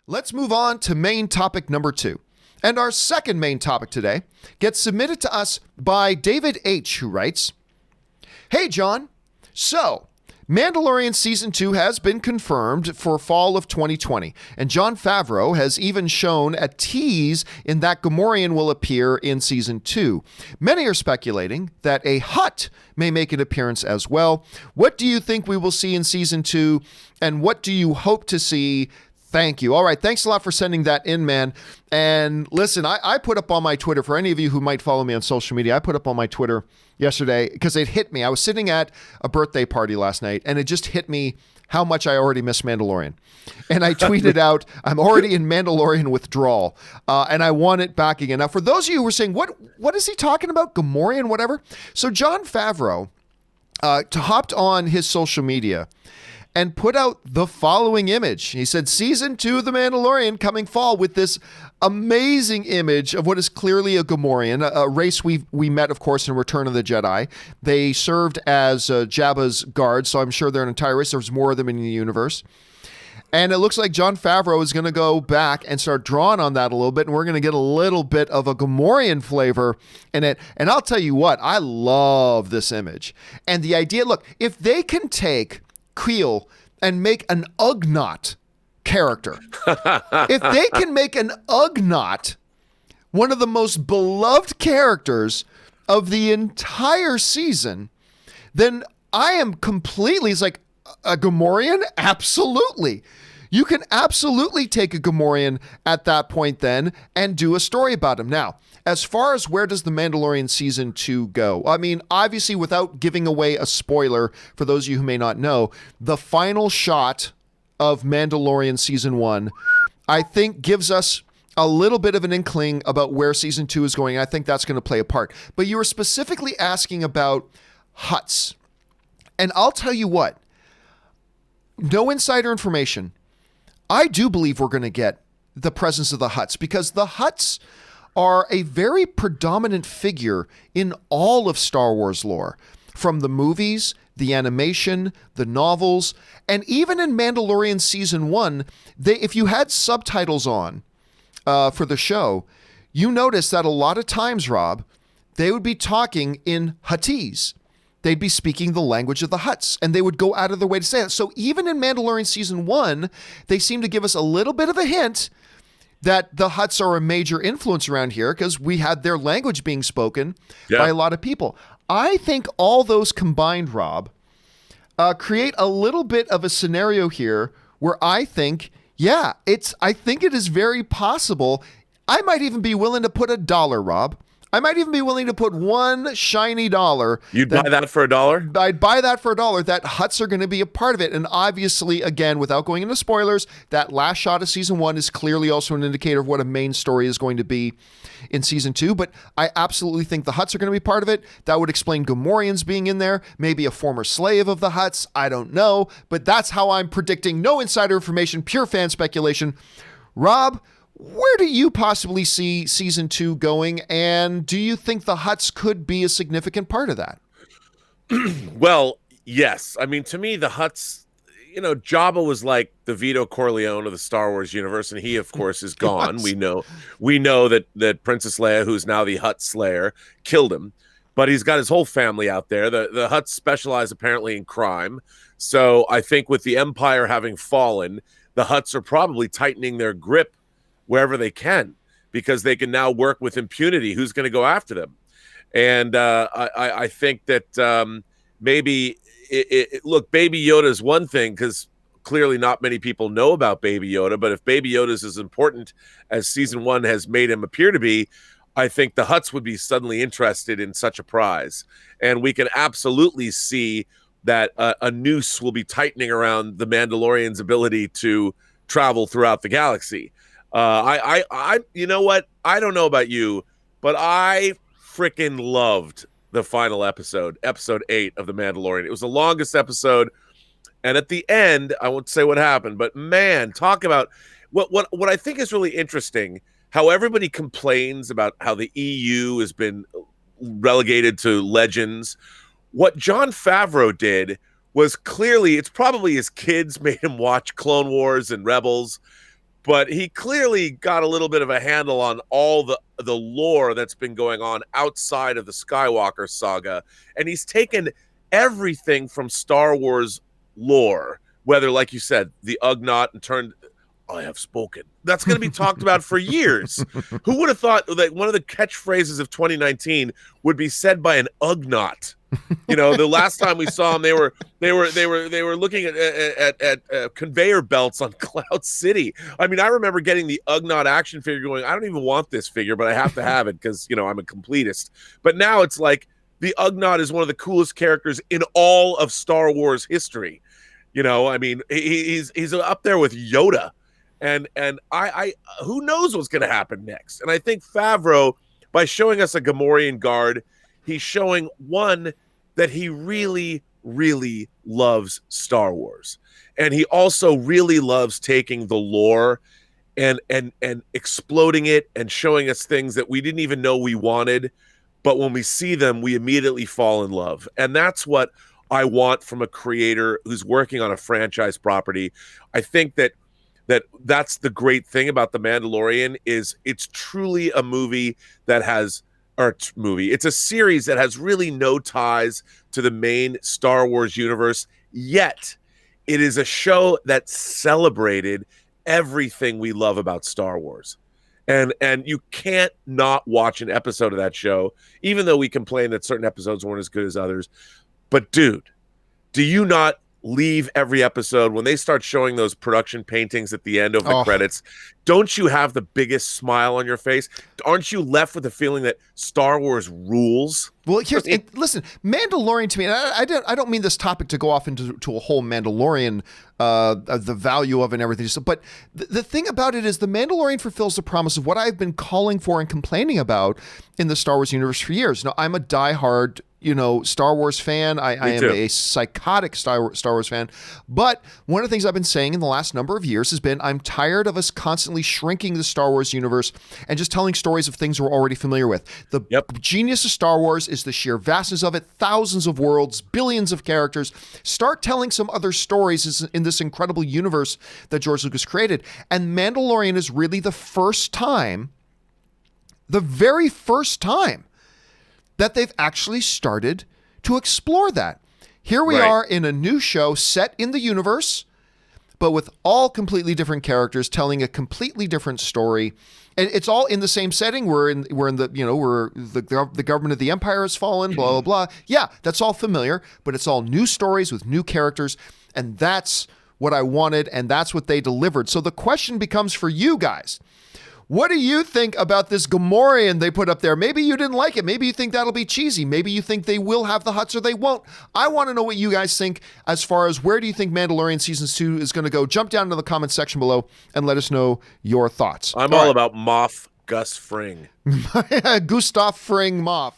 Let's move on to main topic number 2. And our second main topic today gets submitted to us by David H., who writes, "Hey, John. So, Mandalorian Season 2 has been confirmed for fall of 2020, and Jon Favreau has even shown a tease in that Gammorean will appear in Season 2. Many are speculating that a Hutt may make an appearance as well. What do you think we will see in Season 2, and what do you hope to see? Thank you." All right. Thanks a lot for sending that in, man. And listen, I put up on my Twitter, for any of you who might follow me on social media, I put up on my Twitter yesterday because it hit me. I was sitting at a birthday party last night and it just hit me how much I already miss Mandalorian. And I tweeted out, I'm already in Mandalorian withdrawal and I want it back again. Now, for those of you who were saying, what is he talking about? Gammorean, whatever. So Jon Favreau hopped on his social media and put out the following image. He said, Season 2 of The Mandalorian coming fall, with this amazing image of what is clearly a Gammorean, a race we met, of course, in Return of the Jedi. They served as Jabba's guards, so I'm sure they're an entire race. There's more of them in the universe. And it looks like Jon Favreau is going to go back and start drawing on that a little bit, and we're going to get a little bit of a Gammorean flavor in it. And I'll tell you what, I love this image. And the idea, look, if they can take Creel and make an Ugnaught character. If they can make an Ugnaught one of the most beloved characters of the entire season, then I am completely, it's like, a Gammorean? Absolutely. You can absolutely take a Gammorean at that point then and do a story about him. Now, as far as where does The Mandalorian Season 2 go? I mean, obviously, without giving away a spoiler, for those of you who may not know, the final shot of Mandalorian Season 1, I think, gives us a little bit of an inkling about where Season 2 is going. I think that's going to play a part. But you were specifically asking about Hutts. And I'll tell you what, no insider information, I do believe we're going to get the presence of the Hutts, because the Hutts are a very predominant figure in all of Star Wars lore, from the movies, the animation, the novels, and even in Mandalorian Season 1, if you had subtitles on for the show, you notice that a lot of times, Rob, they would be talking in Huttese. They'd be speaking the language of the Hutts, and they would go out of their way to say it. So even in Mandalorian Season 1, they seem to give us a little bit of a hint that the Hutts are a major influence around here, because we had their language being spoken by a lot of people. I think all those combined, Rob, create a little bit of a scenario here where I think, I think it is very possible. I might even be willing to put $1, Rob. I might even be willing to put one shiny dollar. You'd buy that for $1? I'd buy that for $1, that Hutts are going to be a part of it. And obviously, again, without going into spoilers, that last shot of Season 1 is clearly also an indicator of what a main story is going to be in Season 2. But I absolutely think the Hutts are going to be part of it. That would explain Gamorreans being in there, maybe a former slave of the Hutts. I don't know. But that's how I'm predicting. No insider information, pure fan speculation. Rob, where do you possibly see Season 2 going, and do you think the Hutts could be a significant part of that? Well, yes. I mean, to me, the Hutts, Jabba was like the Vito Corleone of the Star Wars universe, and he, of course, is gone. We know that Princess Leia, who's now the Hutt Slayer, killed him, but he's got his whole family out there. The Hutts specialize apparently in crime, so I think with the Empire having fallen, the Hutts are probably tightening their grip wherever they can, because they can now work with impunity. Who's going to go after them? And I think that maybe look, Baby Yoda is one thing, because clearly not many people know about Baby Yoda. But if Baby Yoda is as important as Season 1 has made him appear to be, I think the Hutts would be suddenly interested in such a prize. And we can absolutely see that a noose will be tightening around the Mandalorian's ability to travel throughout the galaxy. You know what? I don't know about you, but I freaking loved the final episode 8 of The Mandalorian. It was the longest episode, and at the end, I won't say what happened, but man, talk about what I think is really interesting, how everybody complains about how the EU has been relegated to legends. What Jon Favreau did was clearly, it's probably his kids made him watch Clone Wars and Rebels, but he clearly got a little bit of a handle on all the lore that's been going on outside of the Skywalker saga, and he's taken everything from Star Wars lore, whether, like you said, the Ugnaught, and turned I have spoken. That's going to be talked about for years. Who would have thought that one of the catchphrases of 2019 would be said by an Ugnaught? You know, the last time we saw them, they were looking at conveyor belts on Cloud City. I mean, I remember getting the Ugnaught action figure going, I don't even want this figure, but I have to have it because, you know, I'm a completist. But now it's like the Ugnaught is one of the coolest characters in all of Star Wars history. You know, I mean, he's up there with Yoda. And I who knows what's going to happen next? And I think Favreau, by showing us a Gammorean guard, he's showing, one, that he really, really loves Star Wars. And he also really loves taking the lore and exploding it and showing us things that we didn't even know we wanted. But when we see them, we immediately fall in love. And that's what I want from a creator who's working on a franchise property. I think that's the great thing about The Mandalorian is it's truly a movie that has it's a series that has really no ties to the main Star Wars universe, yet it is a show that celebrated everything we love about Star Wars. And you can't not watch an episode of that show, even though we complain that certain episodes weren't as good as others. But dude, do you not leave every episode when they start showing those production paintings at the end of the credits? Don't you have the biggest smile on your face? Aren't you left with the feeling that Star Wars rules? Well, listen, Mandalorian to me, and I don't mean this topic to go off into a whole Mandalorian, the value of it and everything. But the thing about it is the Mandalorian fulfills the promise of what I've been calling for and complaining about in the Star Wars universe for years. Now, I'm a diehard, Star Wars fan. I am a psychotic Star Wars fan. But one of the things I've been saying in the last number of years has been I'm tired of us constantly shrinking the Star Wars universe and just telling stories of things we're already familiar with. The genius of Star Wars is the sheer vastness of it, thousands of worlds, billions of characters. Start telling some other stories in this incredible universe that George Lucas created. And Mandalorian is really the very first time that they've actually started to explore that. Here we are in a new show set in the universe, but with all completely different characters telling a completely different story. And it's all in the same setting. We're in the government of the Empire has fallen, blah, blah, blah. Yeah, that's all familiar, but it's all new stories with new characters. And that's what I wanted, and that's what they delivered. So the question becomes for you guys. What do you think about this Gammorean they put up there? Maybe you didn't like it. Maybe you think that'll be cheesy. Maybe you think they will have the Hutts or they won't. I want to know what you guys think as far as where do you think Mandalorian Season 2 is going to go. Jump down to the comments section below and let us know your thoughts. I'm all about Moff Gus Fring. Gustav Fring Moff.